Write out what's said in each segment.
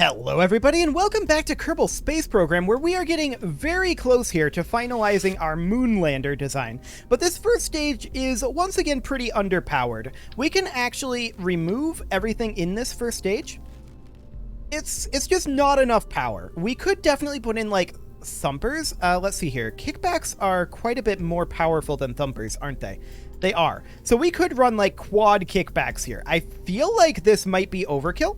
Hello everybody and welcome back to Kerbal Space Program, where we are getting very close here to finalizing our Moonlander design. But this first stage is once again pretty underpowered. We can actually remove everything in this first stage. It's just not enough power. We could definitely put in like thumpers. Let's see here. Kickbacks are quite a bit more powerful than thumpers, aren't they? They are. So we could run like quad kickbacks here. I feel like this might be overkill.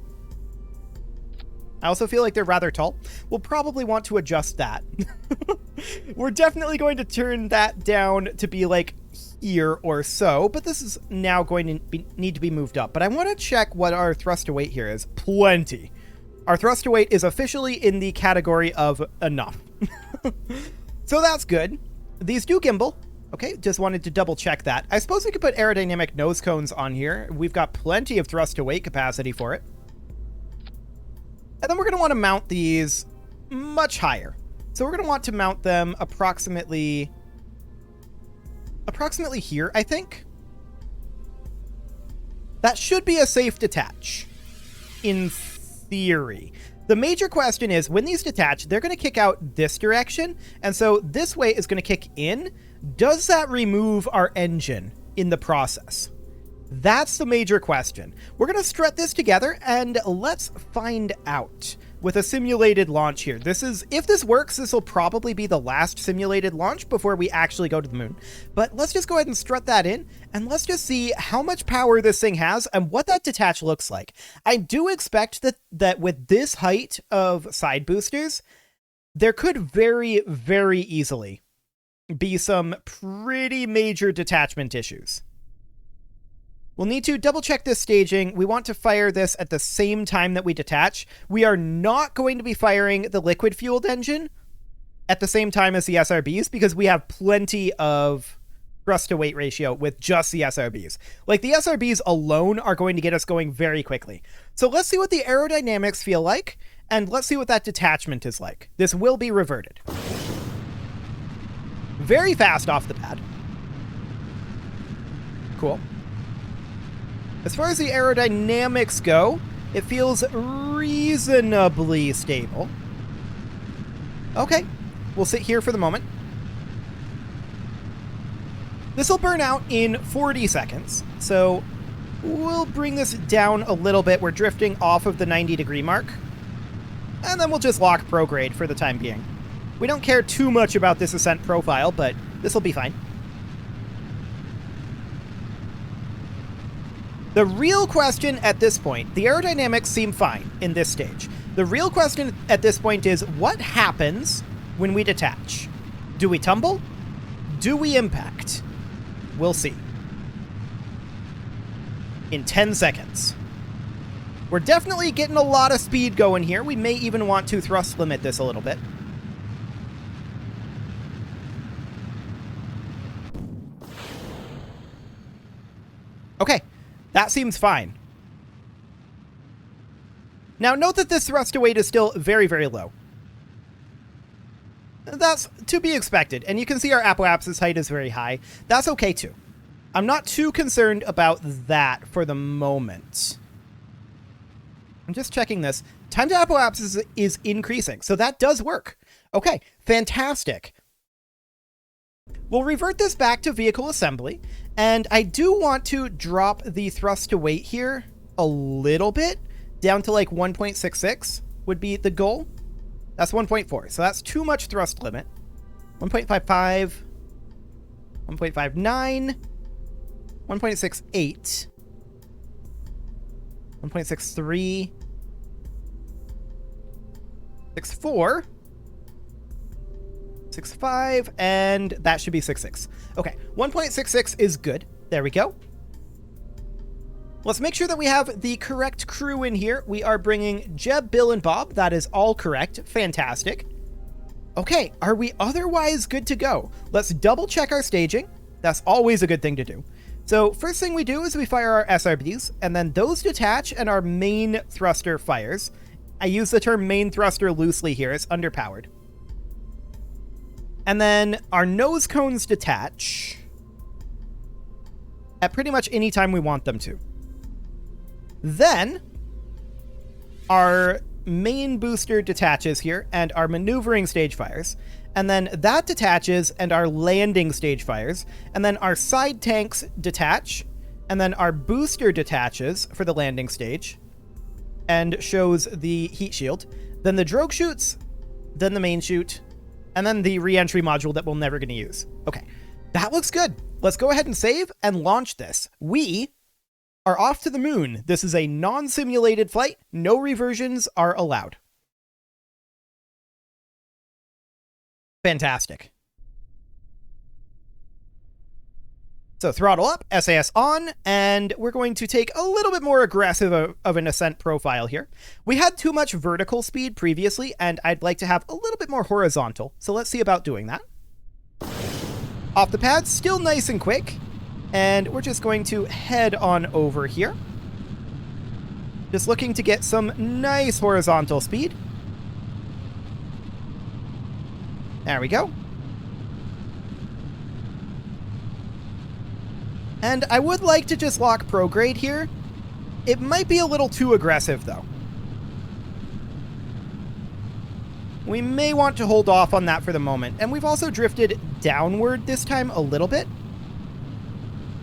I also feel like they're rather tall. We'll probably want to adjust that. We're definitely going to turn that down to be like here or so, but this is now going to need to be moved up. But I want to check what our thrust to weight here is. Plenty. Our thrust to weight is officially in the category of enough. So that's good. These do gimbal. Okay, just wanted to double check that. I suppose we could put aerodynamic nose cones on here. We've got plenty of thrust to weight capacity for it. And then we're going to want to mount these much higher. So we're going to want to mount them approximately here, I think. That should be a safe detach, in theory. The major question is, when these detach, they're going to kick out this direction. And so this way is going to kick in. Does that remove our engine in the process? That's the major question. We're going to strut this together and let's find out with a simulated launch here. If this works, this will probably be the last simulated launch before we actually go to the moon. But let's just go ahead and strut that in and let's just see how much power this thing has and what that detach looks like. I do expect that with this height of side boosters, there could very, very easily be some pretty major detachment issues. We'll need to double check this staging. We want to fire this at the same time that we detach. We are not going to be firing the liquid fueled engine at the same time as the SRBs because we have plenty of thrust to weight ratio with just the SRBs. Like the SRBs alone are going to get us going very quickly. So let's see what the aerodynamics feel like and let's see what that detachment is like. This will be reverted. Very fast off the pad. Cool. As far as the aerodynamics go, it feels reasonably stable. Okay, we'll sit here for the moment. This will burn out in 40 seconds, so we'll bring this down a little bit. We're drifting off of the 90-degree mark, and then we'll just lock prograde for the time being. We don't care too much about this ascent profile, but this will be fine. The real question at this point, the aerodynamics seem fine in this stage. The real question at this point is, what happens when we detach? Do we tumble? Do we impact? We'll see. In 10 seconds. We're definitely getting a lot of speed going here. We may even want to thrust limit this a little bit. Okay. That seems fine. Now note that this thrust to weight is still very, very low. That's to be expected, and you can see our apoapsis height is very high. That's okay too. I'm not too concerned about that for the moment. I'm just checking this. Time to apoapsis is increasing, so that does work. Okay, fantastic. We'll revert this back to vehicle assembly, and I do want to drop the thrust to weight here a little bit, down to like 1.66 would be the goal. That's 1.4, so that's too much thrust limit. 1.55, 1.59, 1.68, 1.63, 6.4, 6.5, and that should be 6.6. Okay, 1.66 is good. There we go. Let's make sure that we have the correct crew in here. We are bringing Jeb, Bill, and Bob. That is all correct. Fantastic. Okay, are we otherwise good to go? Let's double check our staging. That's always a good thing to do. So first thing we do is we fire our SRBs, and then those detach and our main thruster fires. I use the term main thruster loosely here. It's underpowered. And then our nose cones detach at pretty much any time we want them to. Then our main booster detaches here and our maneuvering stage fires. And then that detaches and our landing stage fires. And then our side tanks detach. And then our booster detaches for the landing stage and shows the heat shield. Then the drogue shoots, then the main chute, and then the re-entry module that we're never going to use. Okay, that looks good. Let's go ahead and save and launch this. We are off to the moon. This is a non-simulated flight. No reversions are allowed. Fantastic. So throttle up, SAS on, and we're going to take a little bit more aggressive of an ascent profile here. We had too much vertical speed previously, and I'd like to have a little bit more horizontal. So let's see about doing that. Off the pad, still nice and quick. And we're just going to head on over here. Just looking to get some nice horizontal speed. There we go. And I would like to just lock prograde here. It might be a little too aggressive, though. We may want to hold off on that for the moment. And we've also drifted downward this time a little bit.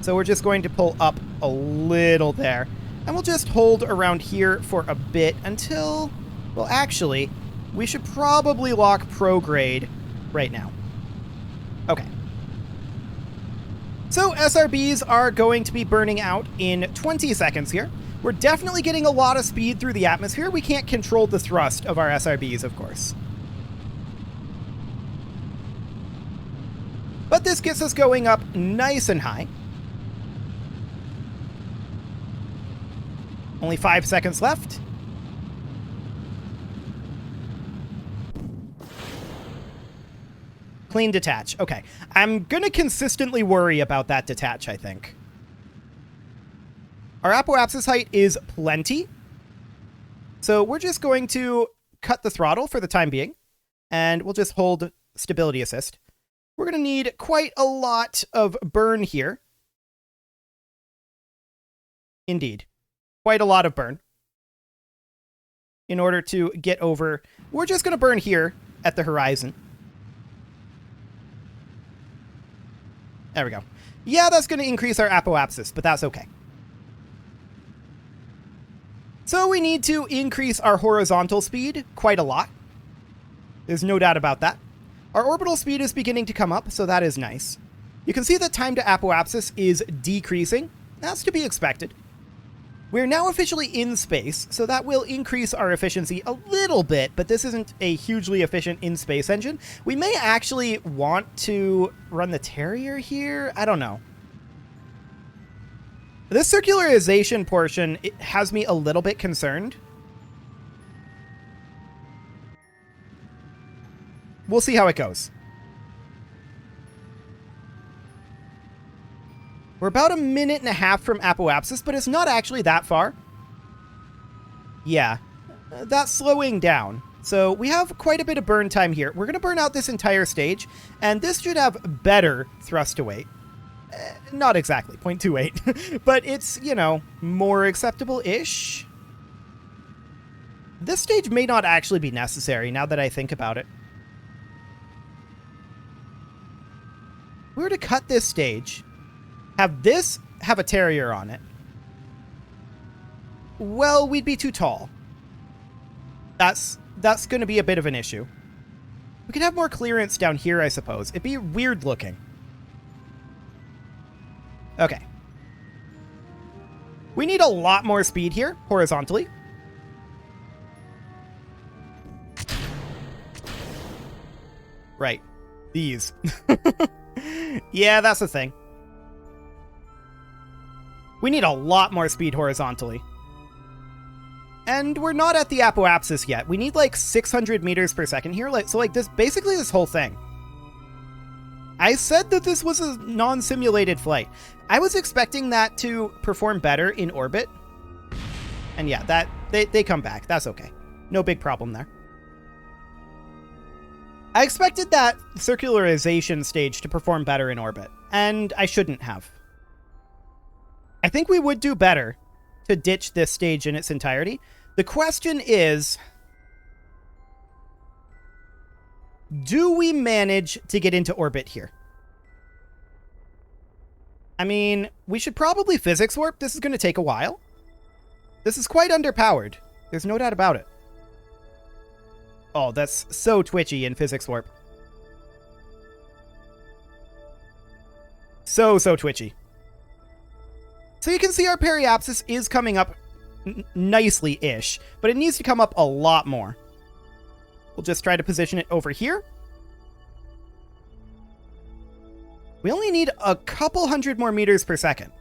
So we're just going to pull up a little there. And we'll just hold around here for a bit until... Well, actually, we should probably lock prograde right now. Okay. So SRBs are going to be burning out in 20 seconds here. We're definitely getting a lot of speed through the atmosphere. We can't control the thrust of our SRBs, of course. But this gets us going up nice and high. Only 5 seconds left. Clean detach. Okay. I'm going to consistently worry about that detach, I think. Our apoapsis height is plenty. So we're just going to cut the throttle for the time being. And we'll just hold stability assist. We're going to need quite a lot of burn here. Indeed. Quite a lot of burn. In order to get over... We're just going to burn here at the horizon. There we go. Yeah, that's going to increase our apoapsis, but that's okay. So we need to increase our horizontal speed quite a lot. There's no doubt about that. Our orbital speed is beginning to come up, so that is nice. You can see that time to apoapsis is decreasing. That's to be expected. We're now officially in space, so that will increase our efficiency a little bit, but this isn't a hugely efficient in-space engine. We may actually want to run the Terrier here. I don't know. This circularization portion, it has me a little bit concerned. We'll see how it goes. We're about 1.5 minutes from apoapsis, but it's not actually that far. Yeah, that's slowing down. So we have quite a bit of burn time here. We're going to burn out this entire stage, and this should have better thrust to weight. Not exactly, 0.28, but it's, you know, more acceptable-ish. This stage may not actually be necessary now that I think about it. If we were to cut this stage... have a Terrier on it. Well, we'd be too tall. That's going to be a bit of an issue. We could have more clearance down here, I suppose. It'd be weird looking. Okay. We need a lot more speed here, horizontally. Right. These. Yeah, that's the thing. We need a lot more speed horizontally. And we're not at the apoapsis yet. We need like 600 meters per second here. So like this, basically this whole thing. I said that this was a non-simulated flight. I was expecting that to perform better in orbit. And yeah, that they come back. That's okay. No big problem there. I expected that circularization stage to perform better in orbit. And I shouldn't have. I think we would do better to ditch this stage in its entirety. The question is, Do we manage to get into orbit here? I mean, we should probably physics warp. This is going to take a while. This is quite underpowered. There's no doubt about it. Oh, that's so twitchy in physics warp. So twitchy. So you can see our periapsis is coming up nicely-ish, but it needs to come up a lot more. We'll just try to position it over here. We only need a couple hundred more meters per second.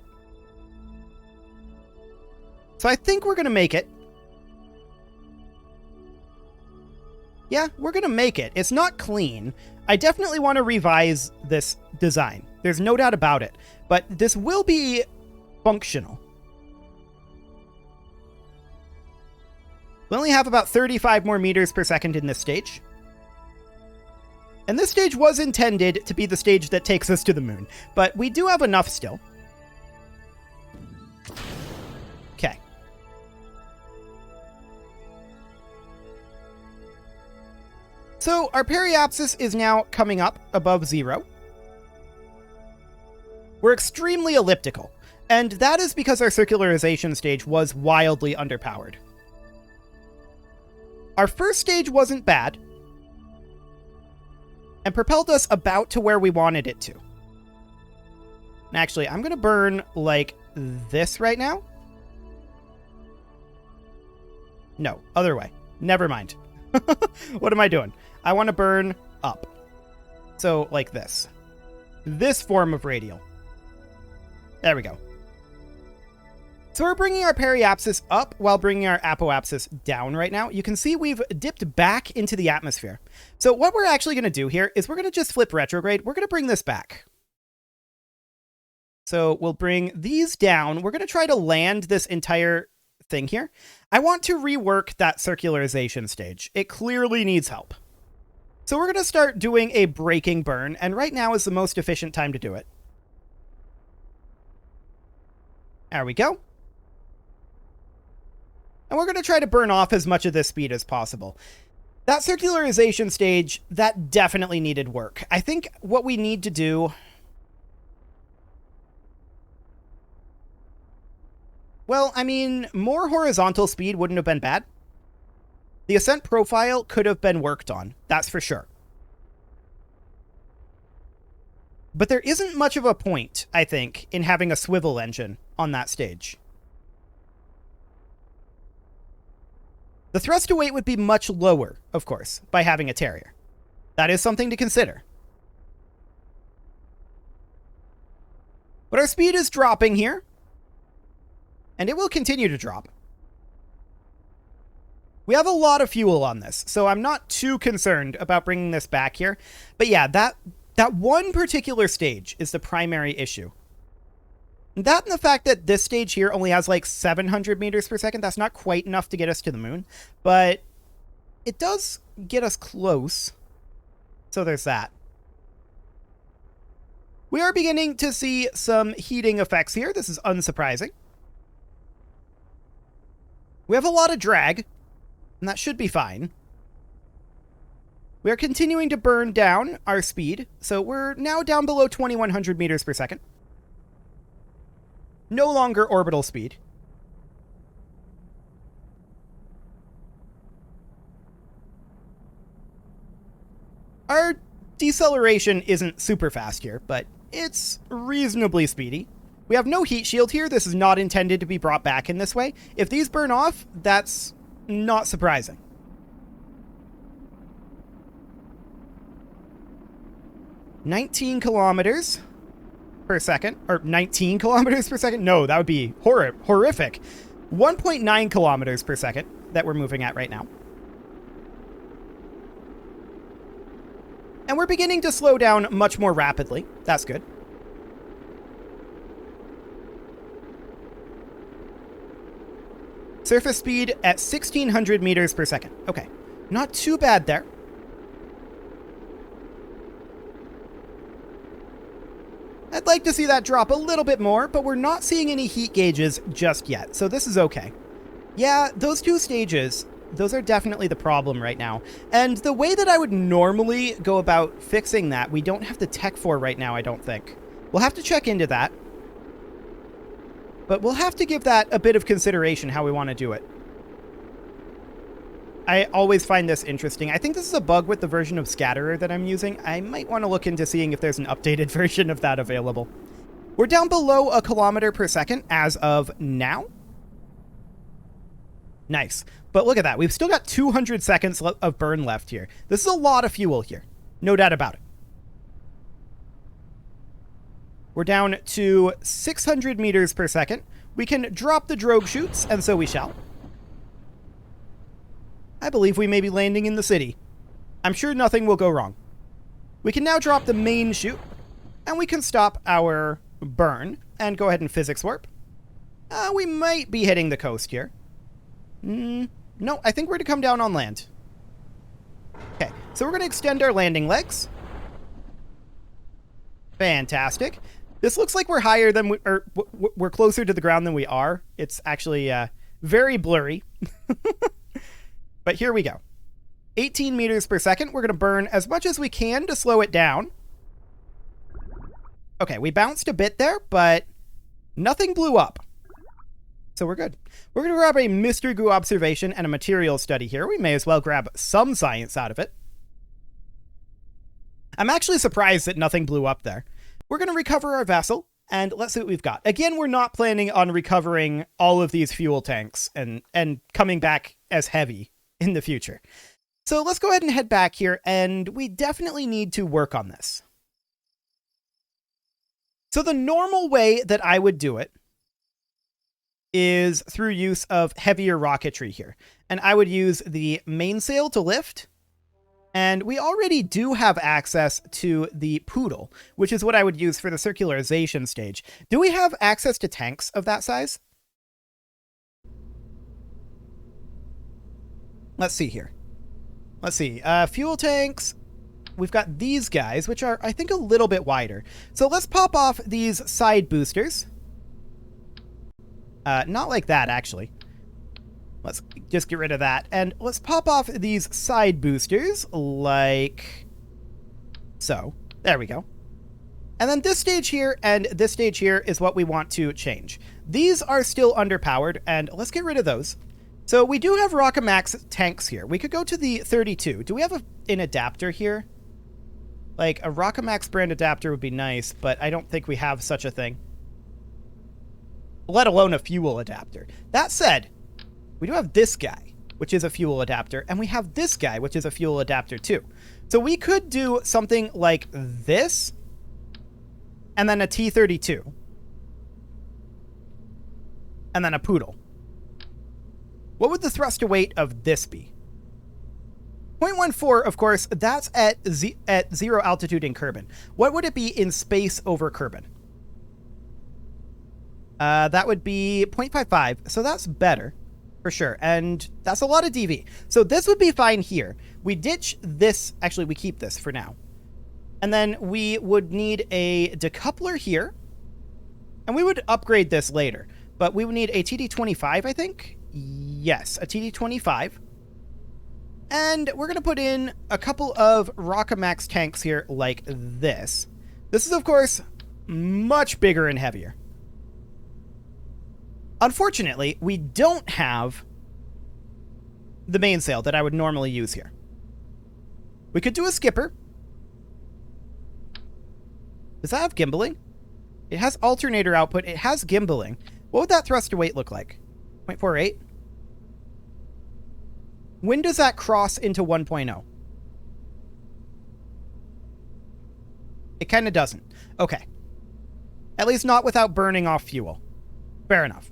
So I think we're going to make it. Yeah, we're going to make it. It's not clean. I definitely want to revise this design. There's no doubt about it. But this will be functional. We only have about 35 more meters per second in this stage. And this stage was intended to be the stage that takes us to the moon. But we do have enough still. Okay. So our periapsis is now coming up above 0. We're extremely elliptical, and that is because our circularization stage was wildly underpowered. Our first stage wasn't bad, and propelled us about to where we wanted it to. And actually, I'm going to burn like this right now. No, other way. Never mind. What am I doing? I want to burn up. So, like this. This form of radial. There we go. So we're bringing our periapsis up while bringing our apoapsis down right now. You can see we've dipped back into the atmosphere. So what we're actually going to do here is we're going to just flip retrograde. We're going to bring this back. So we'll bring these down. We're going to try to land this entire thing here. I want to rework that circularization stage. It clearly needs help. So we're going to start doing a braking burn, and right now is the most efficient time to do it. There we go. And we're going to try to burn off as much of this speed as possible. That circularization stage, that definitely needed work. I think what we need to do... Well, I mean, more horizontal speed wouldn't have been bad. The ascent profile could have been worked on, that's for sure. But there isn't much of a point, I think, in having a swivel engine on that stage. The thrust to weight would be much lower, of course, by having a Terrier. That is something to consider. But our speed is dropping here, and it will continue to drop. We have a lot of fuel on this, so I'm not too concerned about bringing this back here. But yeah, that one particular stage is the primary issue. That and the fact that this stage here only has like 700 meters per second, that's not quite enough to get us to the moon. But it does get us close. So there's that. We are beginning to see some heating effects here. This is unsurprising. We have a lot of drag, and that should be fine. We are continuing to burn down our speed, so we're now down below 2100 meters per second. No longer orbital speed. Our deceleration isn't super fast here, but it's reasonably speedy. We have no heat shield here. This is not intended to be brought back in this way. If these burn off, that's not surprising. "19 kilometers per second, or 19 kilometers per second? No, that would be horrific. 1.9 kilometers per second that we're moving at right now. And we're beginning to slow down much more rapidly. That's good. Surface speed at 1600 meters per second. Okay, not too bad there. I'd like to see that drop a little bit more, but we're not seeing any heat gauges just yet, so this is okay. Yeah, those two stages, Those are definitely the problem right now. And the way that I would normally go about fixing that, we don't have the tech for right now, I don't think. We'll have to check into that. But we'll have to give that a bit of consideration, how we want to do it. I always find this interesting. I think this is a bug with the version of Scatterer that I'm using. I might want to look into seeing if there's an updated version of that available. We're down below 1 kilometer per second as of now. Nice. But look at that. We've still got 200 seconds of burn left here. This is a lot of fuel here. No doubt about it. We're down to 600 meters per second. We can drop the drogue chutes, and so we shall. I believe we may be landing in the city. I'm sure nothing will go wrong. We can now drop the main chute, and we can stop our burn and go ahead and physics warp. We might be hitting the coast here. No, I think we're to come down on land. Okay, so we're going to extend our landing legs. Fantastic. This looks like we're higher than we're closer to the ground than we are. It's actually very blurry. But here we go. 18 meters per second. We're going to burn as much as we can to slow it down. Okay, we bounced a bit there, but nothing blew up. So we're good. We're going to grab a Mr. Goo observation and a material study here. We may as well grab some science out of it. I'm actually surprised that nothing blew up there. We're going to recover our vessel, and let's see what we've got. Again, we're not planning on recovering all of these fuel tanks and coming back as heavy in the future. So let's go ahead and head back here, and we definitely need to work on this. So the normal way that I would do it is through use of heavier rocketry here. And I would use the mainsail to lift. And we already do have access to the Poodle, which is what I would use for the circularization stage. Do we have access to tanks of that size? Let's see here. Let's see. Fuel tanks. We've got these guys, which are, I think, a little bit wider. So let's pop off these side boosters. Not like that, actually. Let's just get rid of that. And let's pop off these side boosters, like so. There we go. And then this stage here and this stage here is what we want to change. These are still underpowered, and let's get rid of those. So we do have Rockamax tanks here. We could go to the 32. Do we have an adapter here? Like, a Rockamax brand adapter would be nice, but I don't think we have such a thing. Let alone a fuel adapter. That said, we do have this guy, which is a fuel adapter, and we have this guy, which is a fuel adapter too. So we could do something like this, and then a T-32. And then a Poodle. What would the thrust to weight of this be? 0.14, of course, that's at zero altitude in Kerbal. What would it be in space over Kerbal? That would be 0.55, so that's better, for sure, and that's a lot of DV. So this would be fine here. We ditch this, actually we keep this for now. And then we would need a decoupler here, and we would upgrade this later. But we would need a TD-25, I think? Yes, a TD-25. And we're going to put in a couple of Rockamax tanks here like this. This is, of course, much bigger and heavier. Unfortunately, we don't have the mainsail that I would normally use here. We could do a skipper. Does that have gimbaling? It has alternator output. It has gimbaling. What would that thrust to weight look like? 0.48? When does that cross into 1.0? It kind of doesn't. Okay. At least not without burning off fuel. Fair enough.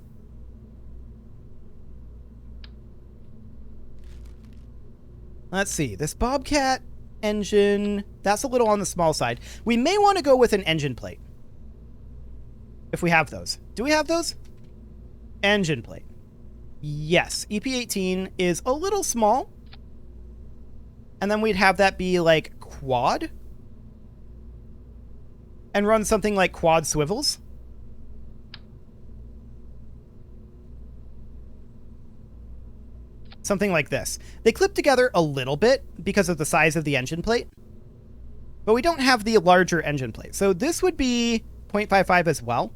Let's see. This Bobcat engine, that's a little on the small side. We may want to go with an engine plate. If we have those. Do we have those? Engine plate. Yes. EP18 is a little small. And then we'd have that be like quad. And run something like quad swivels. Something like this. They clip together a little bit because of the size of the engine plate, but we don't have the larger engine plate. So this would be 0.55 as well.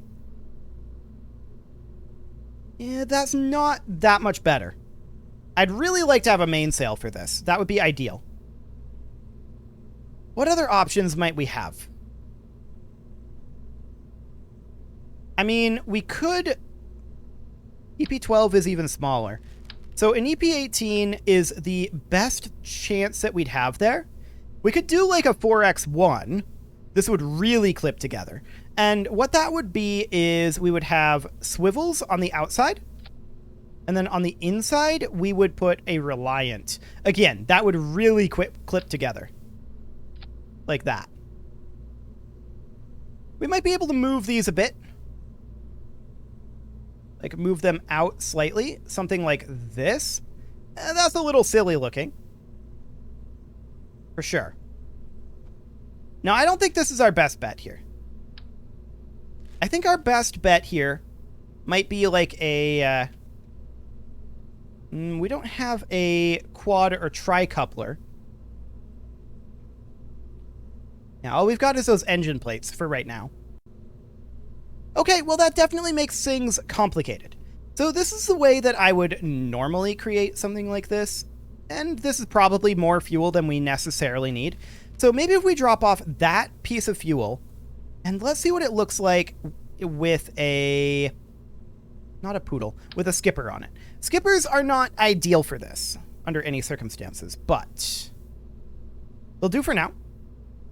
Yeah, that's not that much better. I'd really like to have a mainsail for this. That would be ideal. What other options might we have? I mean, we could... EP12 is even smaller. So an EP18 is the best chance that we'd have there. We could do like a 4x1. This would really clip together. And what that would be is we would have swivels on the outside. And then on the inside, we would put a Reliant. Again, that would really clip together. Like that. We might be able to move these a bit. Like move them out slightly. Something like this. That's a little silly looking. For sure. Now, I don't think this is our best bet here. I think our best bet here might be like a... we don't have a quad or tri-coupler. Now, all we've got is those engine plates for right now. Okay, well, that definitely makes things complicated. So this is the way that I would normally create something like this. And this is probably more fuel than we necessarily need. So maybe if we drop off that piece of fuel, and let's see what it looks like with a... not a poodle, with a skipper on it. Skippers are not ideal for this under any circumstances, but they'll do for now.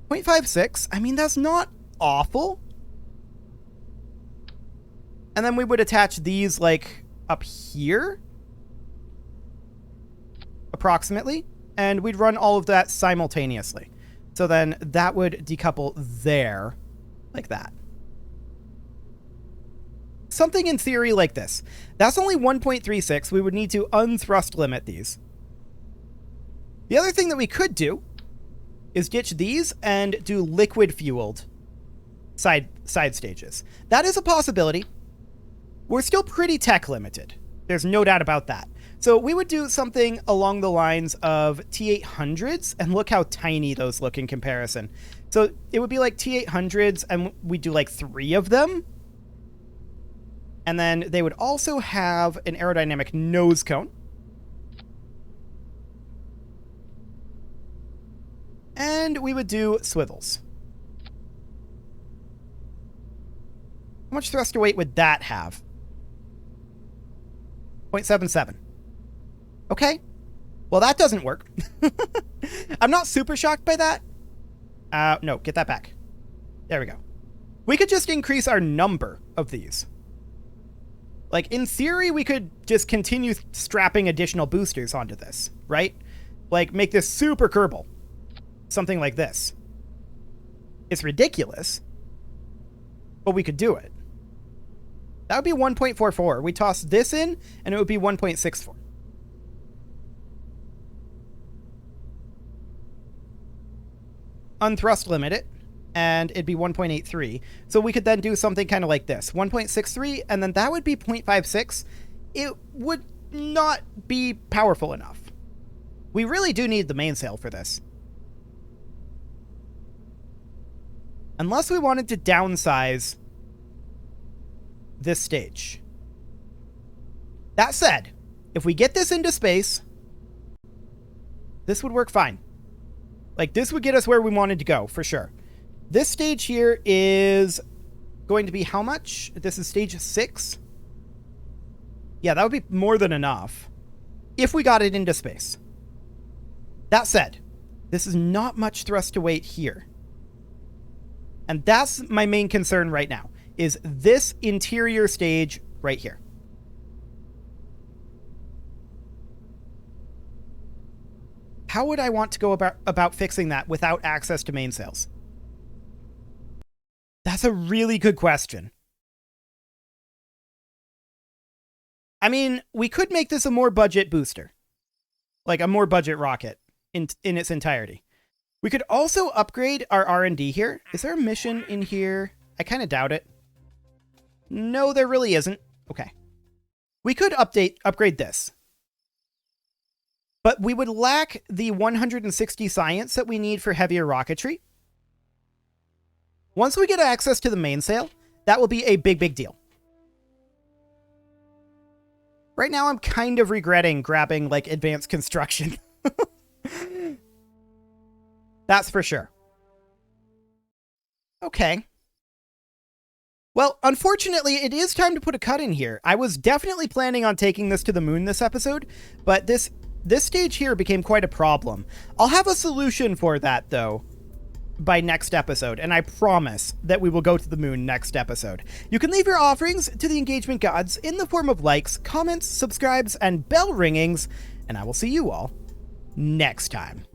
0.56, I mean, that's not awful. And then we would attach these like up here, approximately, and we'd run all of that simultaneously. So then that would decouple there, like that. Something in theory like this. That's only 1.36. We would need to unthrust limit these. The other thing that we could do is ditch these and do liquid fueled side stages. That is a possibility. We're still pretty tech limited. There's no doubt about that. So we would do something along the lines of T800s, and look how tiny those look in comparison. So it would be like T800s, and we do like 3 of them. And then they would also have an aerodynamic nose cone. And we would do swivels. How much thrust to weight would that have? 0.77. Okay. Well, that doesn't work. I'm not super shocked by that. No, get that back. There we go. We could just increase our number of these. Like, in theory, we could just continue strapping additional boosters onto this, right? Like, make this super Kerbal. Something like this. It's ridiculous, but we could do it. That would be 1.44. We toss this in, and it would be 1.64. Unthrust limit it, and it'd be 1.83. So we could then do something kind of like this. 1.63, and then that would be 0.56. It would not be powerful enough. We really do need the mainsail for this. Unless we wanted to downsize this stage. That said, if we get this into space, this would work fine. Like, this would get us where we wanted to go, for sure. This stage here is going to be how much? This is stage 6. Yeah, that would be more than enough if we got it into space. That said, this is not much thrust to weight here. And that's my main concern right now, is this interior stage right here. How would I want to go about fixing that without access to mainsails? That's a really good question. I mean, we could make this a more budget booster. Like a more budget rocket in its entirety. We could also upgrade our R&D here. Is there a mission in here? I kind of doubt it. No, there really isn't. Okay. We could upgrade this. But we would lack the 160 science that we need for heavier rocketry. Once we get access to the mainsail, that will be a big, big deal. Right now, I'm kind of regretting grabbing, like, advanced construction. That's for sure. Okay. Well, unfortunately, it is time to put a cut in here. I was definitely planning on taking this to the moon this episode, but this stage here became quite a problem. I'll have a solution for that, though, by next episode, and I promise that we will go to the moon next episode. You can leave your offerings to the engagement gods in the form of likes, comments, subscribes, and bell ringings, and I will see you all next time.